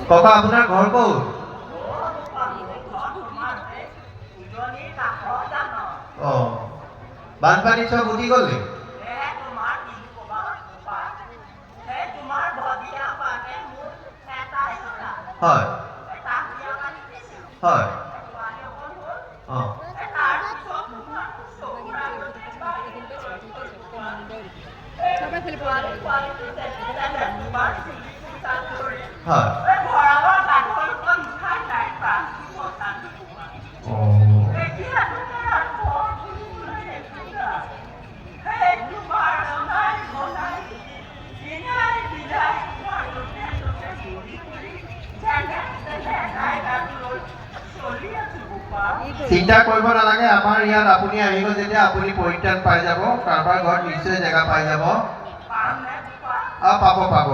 ককা আপোনাৰ ঘৰ ক'ত? বানপানী চব উঠি গ'লে? হয় হয় চিন্তা কৰিব নালাগে। আমাৰ ইয়াত আপুনি আহিব যেতিয়া আপুনি পৰিত্ৰাণ পাই যাব। কাৰোবাৰ ঘৰত নিশ্চয় জেগা পাই যাব। পাব পাব।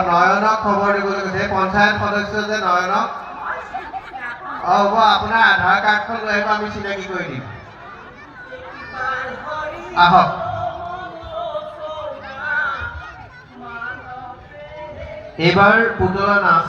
নয়নক খবৰ দিবলৈ কৈছে। পঞ্চায়ত সদস্য যে নয়নক। হ'ব, আপোনাৰ আধাৰ কাৰ্ডখন লৈ আহিব, আমি চিনাকি কৰি দিম। আহক। এইবাৰ পুতলা নাচ